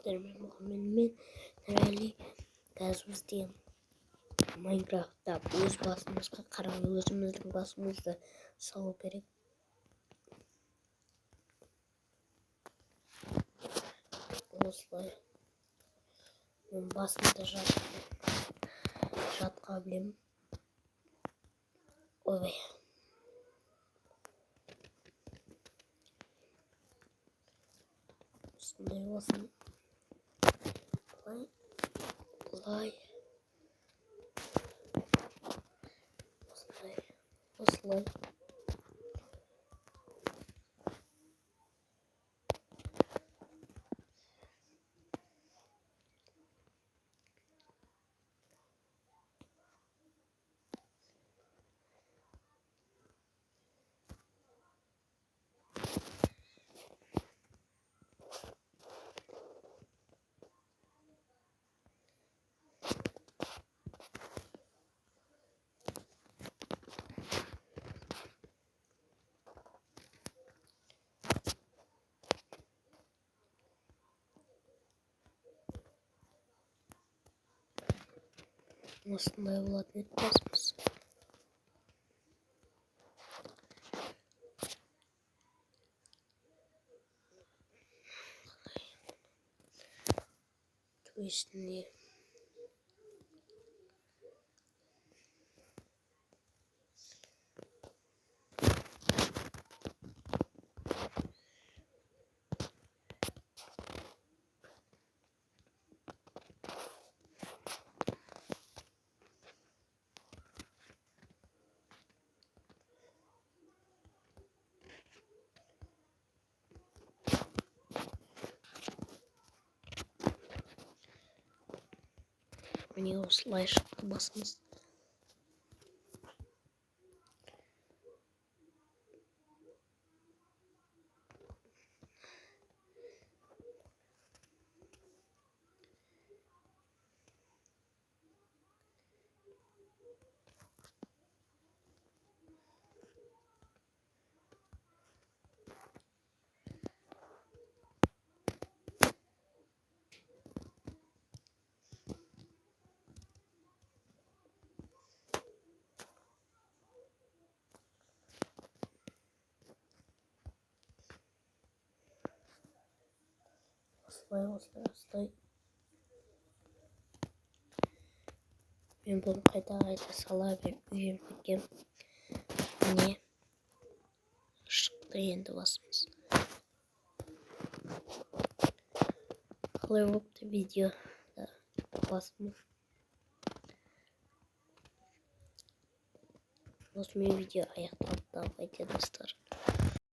Мен Нұрәли қазір бізде Майнкрафтта өз басымызға қарай өзіміздің басымызды салу керек. Осылай мен басымды жатқа білемін. Ой. Осындай болсын. Осылай. Осындай болатын еді басымыз. Üstünde. Мені осылай шықты басымыз. Осылай. Мен bunu қайта сала беріп үйреніп міне шықты енді басымыз. Қалай болыпты видеода басымыз. Осымен видео аяқталды. Давайте достар.